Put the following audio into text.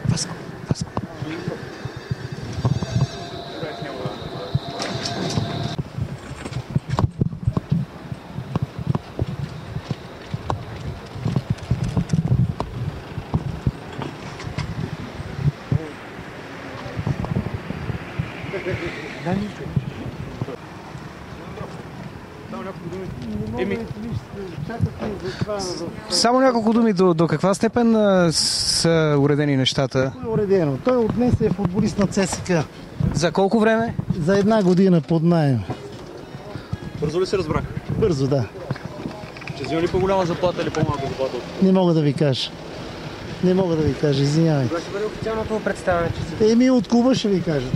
Васко, Васко. Само няколко думи до каква степен са уредени нещата? Уредено. Той от днес е футболист на ЦСКА. За колко време? За 1 година под наем. Бързо ли се разбрах? Бързо, да. Ще взема ли по-голяма заплата или по-малка заплата? Не мога да ви кажа. Не мога да ви кажа, извинявайте. Това ще бъде официалното представяне, че си... Еми от клуба ще ви кажат.